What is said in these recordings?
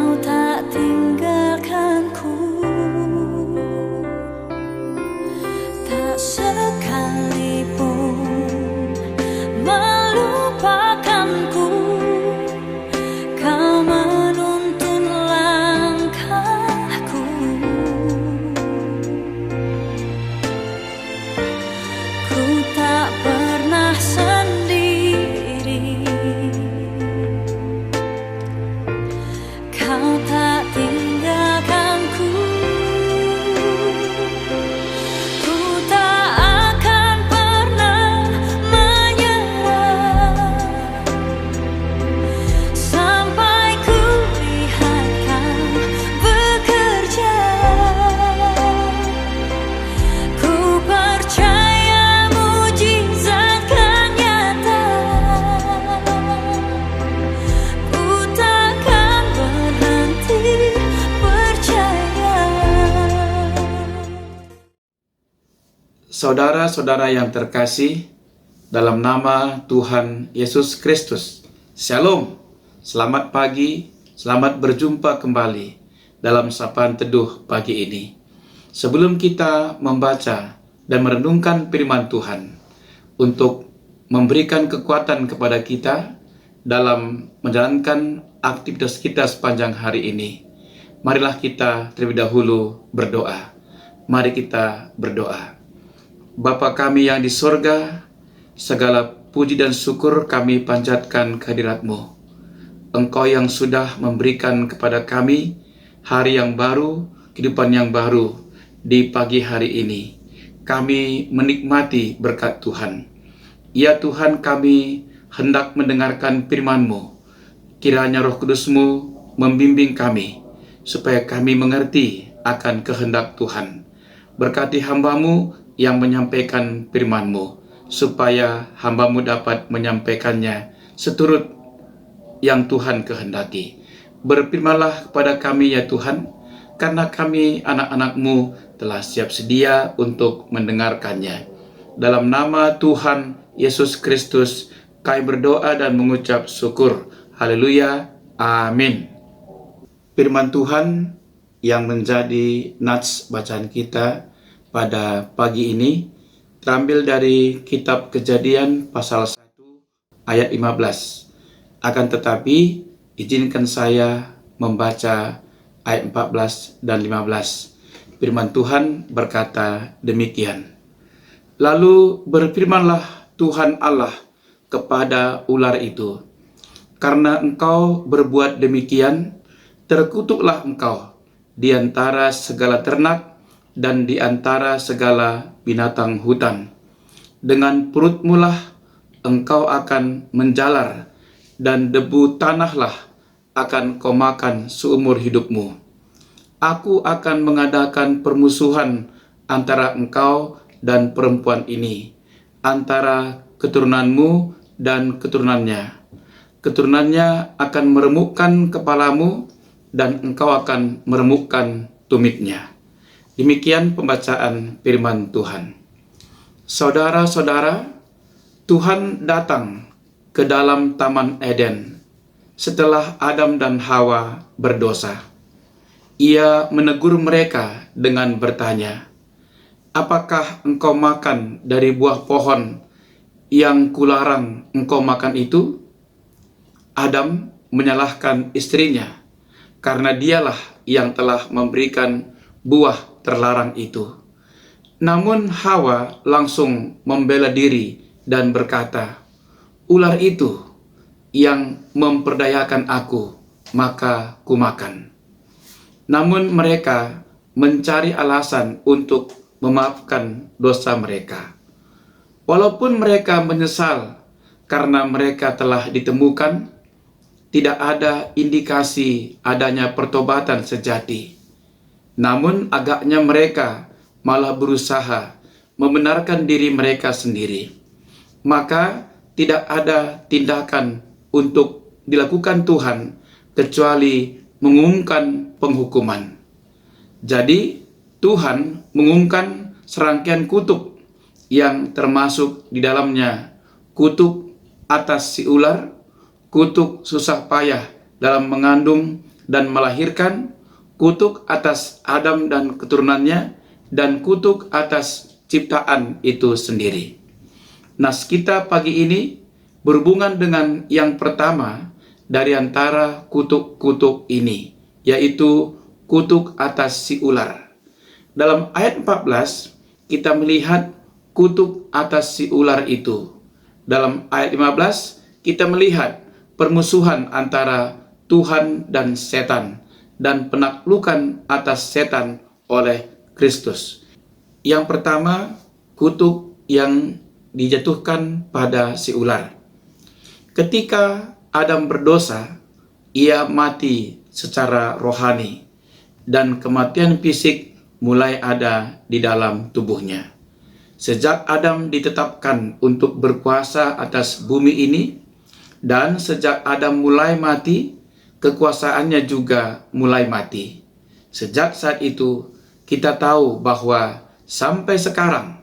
Kau tak tinggalkanku, tak sekalipun melupakanku. Kau menuntun langkahku, ku tak pernah sendiri. Kau tak tinggalkanku, ku tak akan pernah menyerah sampai ku lihat kau bekerja. Ku percaya mujizat kan nyata, ku takkan berhenti percaya. Saudara-saudara yang terkasih, dalam nama Tuhan Yesus Kristus, Shalom, selamat pagi, selamat berjumpa kembali dalam sapaan teduh pagi ini. Sebelum kita membaca dan merenungkan firman Tuhan untuk memberikan kekuatan kepada kita dalam menjalankan aktivitas kita sepanjang hari ini, marilah kita terlebih dahulu berdoa. Mari kita berdoa. Bapa kami yang di sorga, segala puji dan syukur kami panjatkan kehadirat-Mu. Engkau yang sudah memberikan kepada kami hari yang baru, kehidupan yang baru di pagi hari ini. Kami menikmati berkat Tuhan. Ya Tuhan, kami hendak mendengarkan firman-Mu. Kiranya Roh Kudus-Mu membimbing kami, supaya kami mengerti akan kehendak Tuhan. Berkati hamba-Mu yang menyampaikan firman-Mu, supaya hamba-Mu dapat menyampaikannya seturut yang Tuhan kehendaki. Berfirmanlah kepada kami ya Tuhan, karena kami anak-anak-Mu telah siap sedia untuk mendengarkannya. Dalam nama Tuhan Yesus Kristus kami berdoa dan mengucap syukur. Haleluya, amin. Firman Tuhan yang menjadi nats bacaan kita pada pagi ini terambil dari kitab Kejadian pasal 1 ayat 15. Akan tetapi izinkan saya membaca ayat 14 dan 15. Firman Tuhan berkata demikian. Lalu berfirmanlah Tuhan Allah kepada ular itu, karena engkau berbuat demikian, terkutuklah engkau di antara segala ternak dan di antara segala binatang hutan. Dengan perutmu lah engkau akan menjalar, dan debu tanahlah akan kau makan seumur hidupmu. Aku akan mengadakan permusuhan antara engkau dan perempuan ini, antara keturunanmu dan keturunannya. Keturunannya akan meremukkan kepalamu, dan engkau akan meremukkan tumitnya. Demikian pembacaan firman Tuhan. Saudara-saudara, Tuhan datang ke dalam Taman Eden setelah Adam dan Hawa berdosa. Ia menegur mereka dengan bertanya, "Apakah engkau makan dari buah pohon yang kularang engkau makan itu?" Adam menyalahkan istrinya, karena dialah yang telah memberikan buah terlarang itu. Namun Hawa langsung membela diri dan berkata, "Ular itu yang memperdayakan aku, maka kumakan." Namun mereka mencari alasan untuk memaafkan dosa mereka. Walaupun mereka menyesal karena mereka telah ditemukan, tidak ada indikasi adanya pertobatan sejati. Namun agaknya mereka malah berusaha membenarkan diri mereka sendiri. Maka tidak ada tindakan untuk dilakukan Tuhan kecuali mengumumkan penghukuman. Jadi Tuhan mengumumkan serangkaian kutuk yang termasuk di dalamnya kutuk atas si ular, kutuk susah payah dalam mengandung dan melahirkan kutuk atas Adam dan keturunannya dan kutuk atas ciptaan itu sendiri. Nas kita pagi ini berhubungan dengan yang pertama dari antara kutuk-kutuk ini, yaitu kutuk atas si ular. Dalam ayat 14, kita melihat kutuk atas si ular itu. Dalam ayat 15, kita melihat permusuhan antara Tuhan dan setan dan penaklukan atas setan oleh Kristus. Yang pertama, kutuk yang dijatuhkan pada si ular. Ketika Adam berdosa, ia mati secara rohani dan kematian fisik mulai ada di dalam tubuhnya. Sejak Adam ditetapkan untuk berkuasa atas bumi ini, dan sejak Adam mulai mati, kekuasaannya juga mulai mati. Sejak saat itu, kita tahu bahwa sampai sekarang,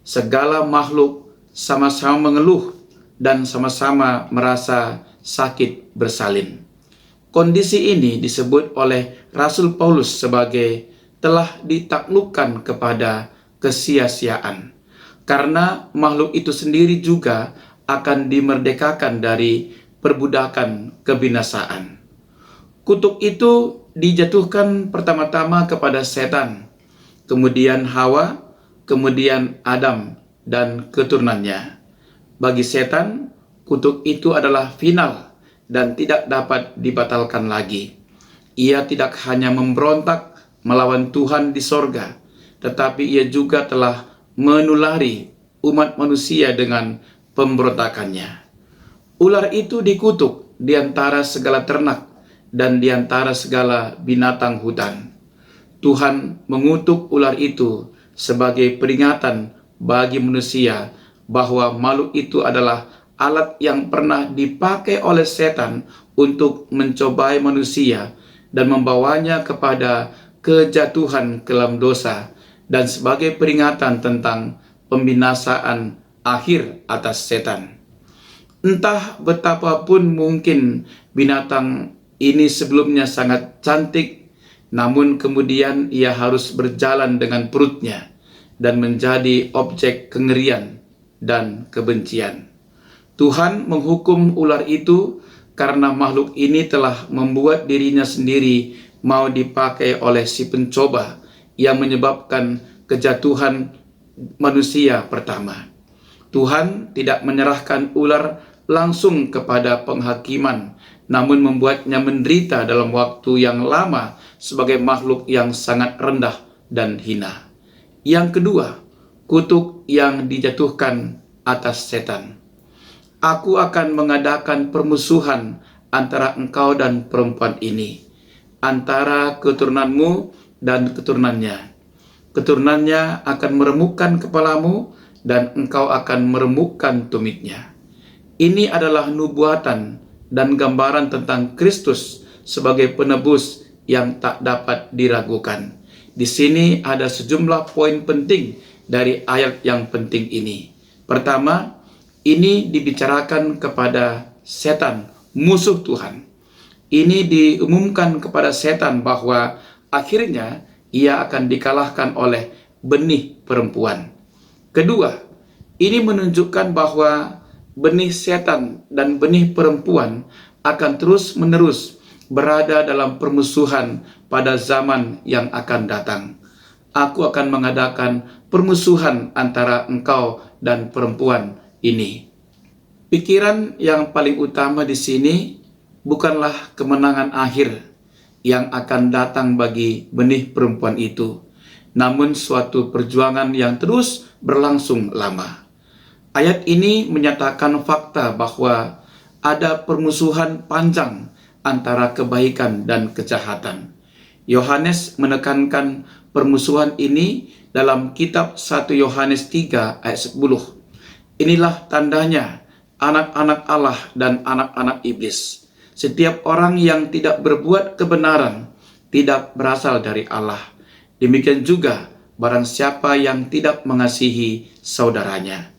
segala makhluk sama-sama mengeluh dan sama-sama merasa sakit bersalin. Kondisi ini disebut oleh Rasul Paulus sebagai telah ditaklukkan kepada kesia-siaan, karena makhluk itu sendiri juga akan dimerdekakan dari perbudakan kebinasaan. Kutuk itu dijatuhkan pertama-tama kepada setan, kemudian Hawa, kemudian Adam dan keturunannya. Bagi setan, kutuk itu adalah final dan tidak dapat dibatalkan lagi. Ia tidak hanya memberontak melawan Tuhan di sorga, tetapi ia juga telah menulari umat manusia dengan pemberontakannya. Ular itu dikutuk di antara segala ternak dan di antara segala binatang hutan. Tuhan mengutuk ular itu sebagai peringatan bagi manusia bahwa makhluk itu adalah alat yang pernah dipakai oleh setan untuk mencobai manusia dan membawanya kepada kejatuhan ke dalam dosa, dan sebagai peringatan tentang pembinasaan akhir atas setan. Entah betapapun mungkin binatang ini sebelumnya sangat cantik, namun kemudian ia harus berjalan dengan perutnya dan menjadi objek kengerian dan kebencian. Tuhan menghukum ular itu karena makhluk ini telah membuat dirinya sendiri mau dipakai oleh si pencoba yang menyebabkan kejatuhan manusia pertama. Tuhan tidak menyerahkan ular langsung kepada penghakiman, namun membuatnya menderita dalam waktu yang lama sebagai makhluk yang sangat rendah dan hina. Yang kedua, kutuk yang dijatuhkan atas setan. Aku akan mengadakan permusuhan antara engkau dan perempuan ini, antara keturunanmu dan keturunannya. Keturunannya akan meremukkan kepalamu dan engkau akan meremukkan tumitnya. Ini adalah nubuatan dan gambaran tentang Kristus sebagai penebus yang tak dapat diragukan. Di sini ada sejumlah poin penting dari ayat yang penting ini. Pertama, ini dibicarakan kepada setan, musuh Tuhan. Ini diumumkan kepada setan bahwa akhirnya ia akan dikalahkan oleh benih perempuan. Kedua, ini menunjukkan bahwa benih setan dan benih perempuan akan terus-menerus berada dalam permusuhan pada zaman yang akan datang. Aku akan mengadakan permusuhan antara engkau dan perempuan ini. Pikiran yang paling utama di sini bukanlah kemenangan akhir yang akan datang bagi benih perempuan itu, namun suatu perjuangan yang terus berlangsung lama. Ayat ini menyatakan fakta bahwa ada permusuhan panjang antara kebaikan dan kejahatan. Yohanes menekankan permusuhan ini dalam kitab 1 Yohanes 3 ayat 10. Inilah tandanya anak-anak Allah dan anak-anak iblis. Setiap orang yang tidak berbuat kebenaran tidak berasal dari Allah. Demikian juga barang siapa yang tidak mengasihi saudaranya.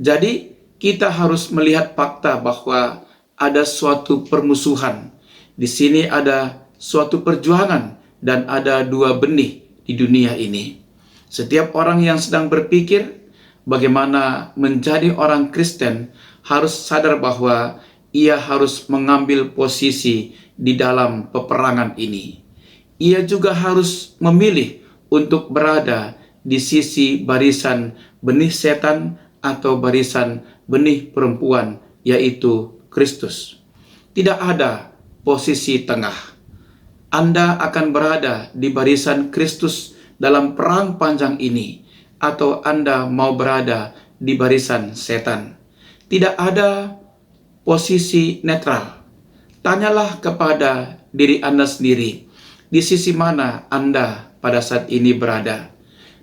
Jadi kita harus melihat fakta bahwa ada suatu permusuhan. Di sini ada suatu perjuangan dan ada dua benih di dunia ini. Setiap orang yang sedang berpikir bagaimana menjadi orang Kristen harus sadar bahwa ia harus mengambil posisi di dalam peperangan ini. Ia juga harus memilih untuk berada di sisi barisan benih setan atau barisan benih perempuan, yaitu Kristus. Tidak ada posisi tengah. Anda akan berada di barisan Kristus dalam perang panjang ini, atau Anda mau berada di barisan setan. Tidak ada posisi netral. Tanyalah kepada diri Anda sendiri, di sisi mana Anda pada saat ini berada.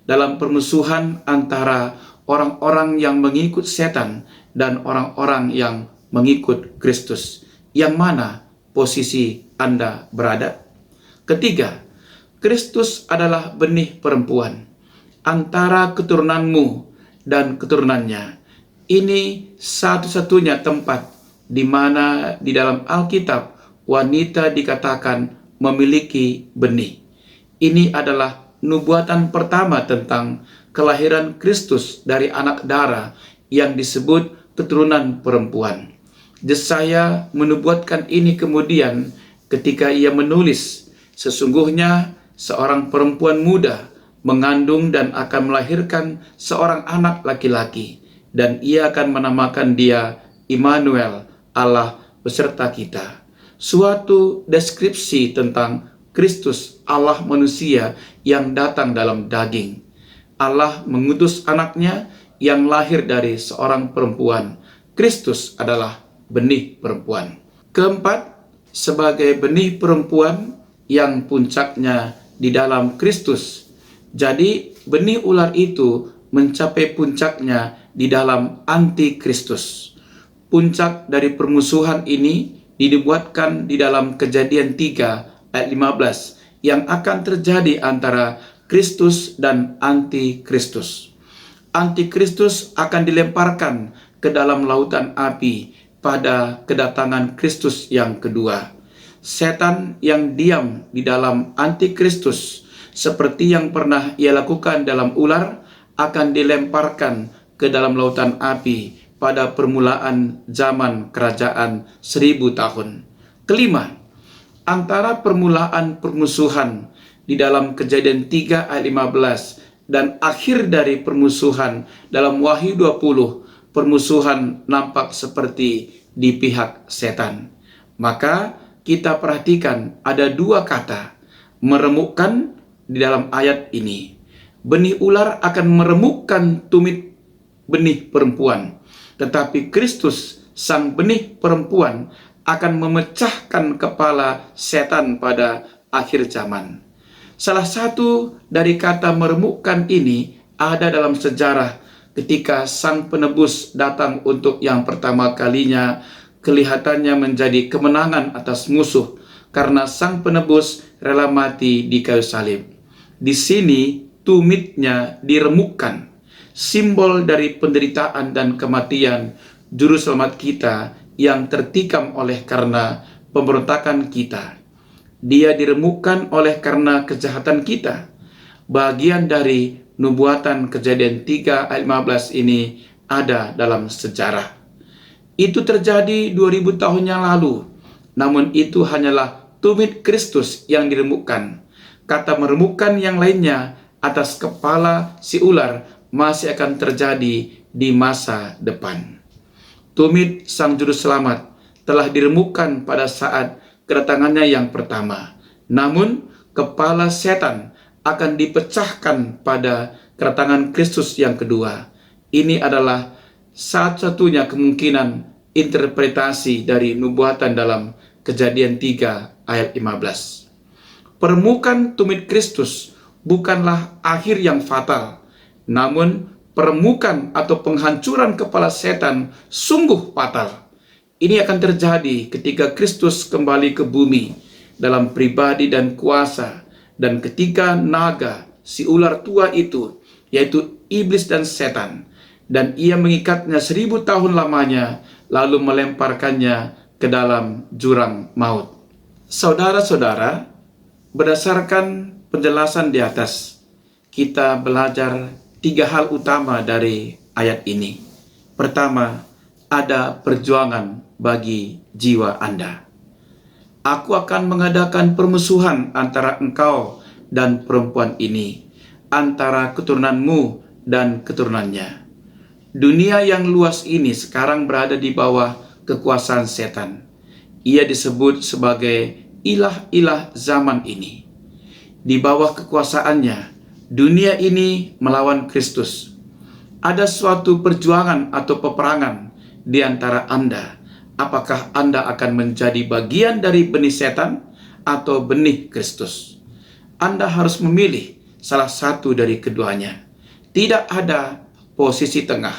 Dalam permusuhan antara orang-orang yang mengikut setan dan orang-orang yang mengikut Kristus, yang mana posisi Anda berada? Ketiga, Kristus adalah benih perempuan antara keturunanmu dan keturunannya. Ini satu-satunya tempat di mana di dalam Alkitab wanita dikatakan memiliki benih. Ini adalah nubuatan pertama tentang kelahiran Kristus dari anak darah yang disebut keturunan perempuan. Yesaya menubuatkan ini kemudian ketika ia menulis, sesungguhnya seorang perempuan muda mengandung dan akan melahirkan seorang anak laki-laki, dan ia akan menamakan dia Immanuel, Allah beserta kita. Suatu deskripsi tentang Kristus, Allah manusia yang datang dalam daging. Allah mengutus anaknya yang lahir dari seorang perempuan. Kristus adalah benih perempuan. Keempat, sebagai benih perempuan yang puncaknya di dalam Kristus. Jadi benih ular itu mencapai puncaknya di dalam antikristus. Puncak dari permusuhan ini dibuatkan di dalam Kejadian 3 ayat 15 yang akan terjadi antara Kristus dan antikristus. Antikristus akan dilemparkan ke dalam lautan api pada kedatangan Kristus yang kedua. Setan yang diam di dalam antikristus, seperti yang pernah ia lakukan dalam ular, akan dilemparkan ke dalam lautan api pada permulaan zaman kerajaan 1000 tahun. Kelima, antara permulaan permusuhan di dalam Kejadian 3 ayat 15 dan akhir dari permusuhan dalam Wahyu 20, permusuhan nampak seperti di pihak setan. Maka kita perhatikan ada dua kata meremukkan di dalam ayat ini. Benih ular akan meremukkan tumit benih perempuan, tetapi Kristus, sang benih perempuan, akan memecahkan kepala setan pada akhir zaman. Salah satu dari kata meremukkan ini ada dalam sejarah ketika sang penebus datang untuk yang pertama kalinya. Kelihatannya menjadi kemenangan atas musuh karena sang penebus rela mati di kayu salib. Di sini tumitnya diremukkan, simbol dari penderitaan dan kematian juru selamat kita yang tertikam oleh karena pemberontakan kita. Dia diremukkan oleh karena kejahatan kita. Bagian dari nubuatan Kejadian 3 ayat 15 ini ada dalam sejarah. Itu terjadi 2000 tahun yang lalu, namun itu hanyalah tumit Kristus yang diremukkan. Kata meremukkan yang lainnya atas kepala si ular masih akan terjadi di masa depan. Tumit sang juru selamat telah diremukkan pada saat kedatangannya yang pertama. Namun kepala setan akan dipecahkan pada kedatangan Kristus yang kedua. Ini adalah satu-satunya kemungkinan interpretasi dari nubuatan dalam Kejadian 3 ayat 15. Permukaan tumit Kristus bukanlah akhir yang fatal, namun permukaan atau penghancuran kepala setan sungguh fatal. Ini akan terjadi ketika Kristus kembali ke bumi dalam pribadi dan kuasa, dan ketika naga, si ular tua itu, yaitu iblis dan setan, dan ia mengikatnya 1000 tahun lamanya, lalu melemparkannya ke dalam jurang maut. Saudara-saudara, berdasarkan penjelasan di atas, kita belajar 3 hal utama dari ayat ini. Pertama, ada perjuangan bagi jiwa Anda. Aku akan mengadakan permusuhan antara engkau dan perempuan ini, antara keturunanmu dan keturunannya. Dunia yang luas ini sekarang berada di bawah kekuasaan setan. Ia disebut sebagai ilah-ilah zaman ini. Di bawah kekuasaannya, dunia ini melawan Kristus. Ada suatu perjuangan atau peperangan di antara Anda. Apakah Anda akan menjadi bagian dari benih setan atau benih Kristus? Anda harus memilih salah satu dari keduanya. Tidak ada posisi tengah.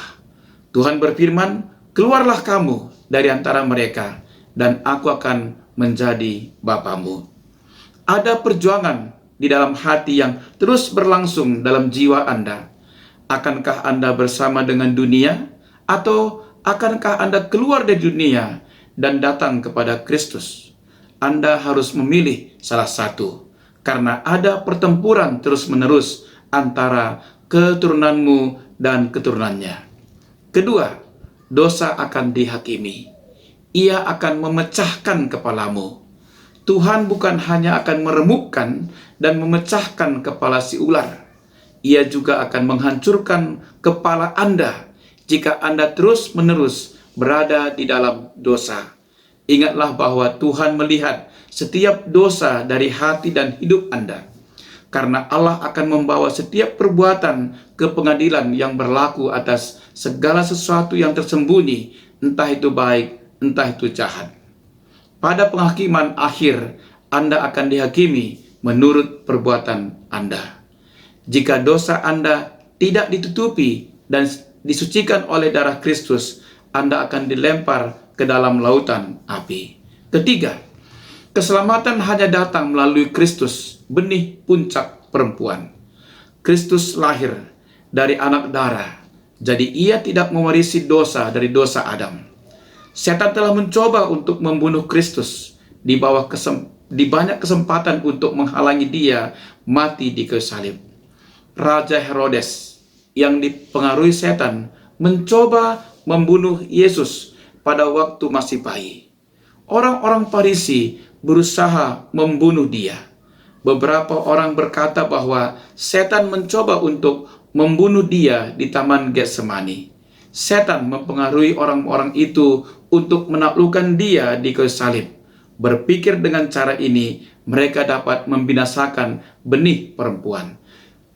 Tuhan berfirman, keluarlah kamu dari antara mereka, dan aku akan menjadi Bapamu. Ada perjuangan di dalam hati yang terus berlangsung dalam jiwa Anda. Akankah Anda bersama dengan dunia, atau akankah Anda keluar dari dunia dan datang kepada Kristus? Anda harus memilih salah satu, karena ada pertempuran terus-menerus antara keturunanmu dan keturunannya. Kedua, dosa akan dihakimi. Ia akan memecahkan kepalamu. Tuhan bukan hanya akan meremukkan dan memecahkan kepala si ular. Ia juga akan menghancurkan kepala Anda jika Anda terus-menerus berada di dalam dosa. Ingatlah bahwa Tuhan melihat setiap dosa dari hati dan hidup Anda. Karena Allah akan membawa setiap perbuatan ke pengadilan yang berlaku atas segala sesuatu yang tersembunyi, entah itu baik, entah itu jahat. Pada penghakiman akhir, Anda akan dihakimi menurut perbuatan Anda. Jika dosa Anda tidak ditutupi dan disucikan oleh darah Kristus, Anda akan dilempar ke dalam lautan api. Ketiga, keselamatan hanya datang melalui Kristus, benih puncak perempuan. Kristus lahir dari anak darah, jadi ia tidak mewarisi dosa dari dosa Adam. Setan telah mencoba untuk membunuh Kristus di banyak kesempatan untuk menghalangi dia mati di kayu salib. Raja Herodes yang dipengaruhi setan mencoba membunuh Yesus pada waktu masih bayi. Orang-orang Farisi berusaha membunuh dia. Beberapa orang berkata bahwa setan mencoba untuk membunuh dia di Taman Getsemani. Setan mempengaruhi orang-orang itu untuk menaklukkan dia di kayu salib. Berpikir dengan cara ini, mereka dapat membinasakan benih perempuan.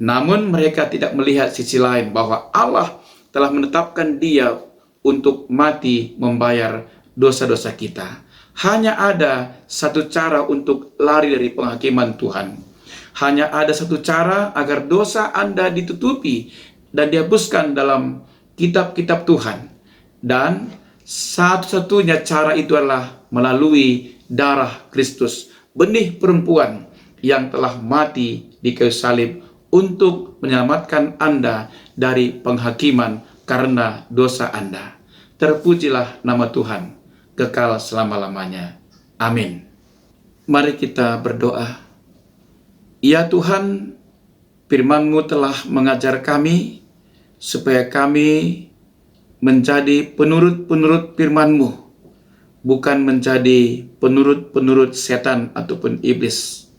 Namun mereka tidak melihat sisi lain bahwa Allah telah menetapkan dia untuk mati membayar dosa-dosa kita. Hanya ada satu cara untuk lari dari penghakiman Tuhan. Hanya ada satu cara agar dosa Anda ditutupi dan dihapuskan dalam kitab-kitab Tuhan. Dan satu-satunya cara itu adalah melalui darah Kristus, benih perempuan yang telah mati di kayu salib untuk menyelamatkan Anda dari penghakiman karena dosa Anda. Terpujilah nama Tuhan kekal selama-lamanya. Amin. Mari kita berdoa. Ya Tuhan, firman-Mu telah mengajar kami supaya kami menjadi penurut-penurut firman-Mu, bukan menjadi penurut-penurut setan ataupun iblis.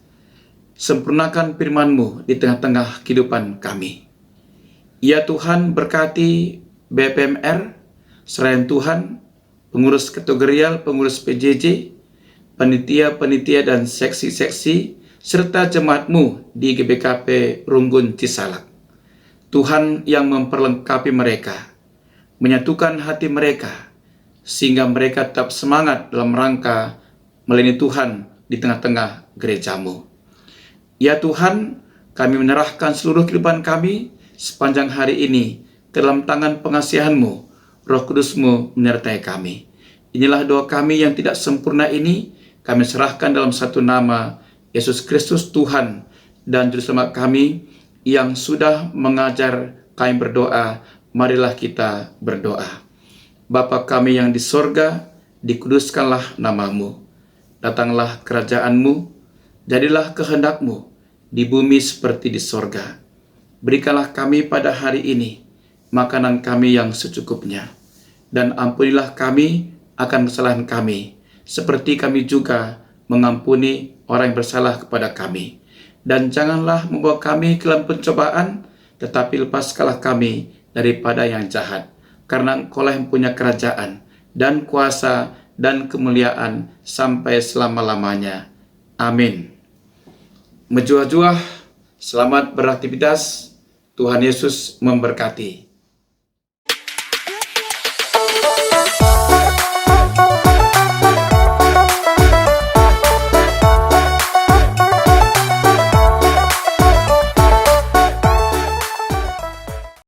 Sempurnakan firman-Mu di tengah-tengah kehidupan kami. Ya Tuhan, berkati BPMR, selain Tuhan, pengurus kategorial, pengurus PJJ, panitia-panitia dan seksi-seksi, serta jemaat-Mu di GBKP Runggun Cisalak. Tuhan yang memperlengkapi mereka, menyatukan hati mereka, sehingga mereka tetap semangat dalam rangka melayani Tuhan di tengah-tengah gereja-Mu. Ya Tuhan, kami menyerahkan seluruh kehidupan kami sepanjang hari ini ke dalam tangan pengasihan-Mu. Roh Kudus-Mu menyertai kami. Inilah doa kami yang tidak sempurna ini, kami serahkan dalam satu nama, Yesus Kristus Tuhan dan Juru Selamat kami yang sudah mengajar kami berdoa. Marilah kita berdoa. Bapa kami yang di sorga, dikuduskanlah nama-Mu. datanglah kerajaan-Mu, jadilah kehendak-Mu di bumi seperti di sorga. Berikanlah kami pada hari ini makanan kami yang secukupnya, dan ampunilah kami akan kesalahan kami, seperti kami juga mengampuni orang yang bersalah kepada kami. Dan janganlah membawa kami ke dalam pencobaan, tetapi lepaskanlah kami daripada yang jahat. Karena Engkau lah yang punya kerajaan, dan kuasa, dan kemuliaan sampai selama-lamanya. Amin. Menjuah-juah, selamat beraktivitas. Tuhan Yesus memberkati.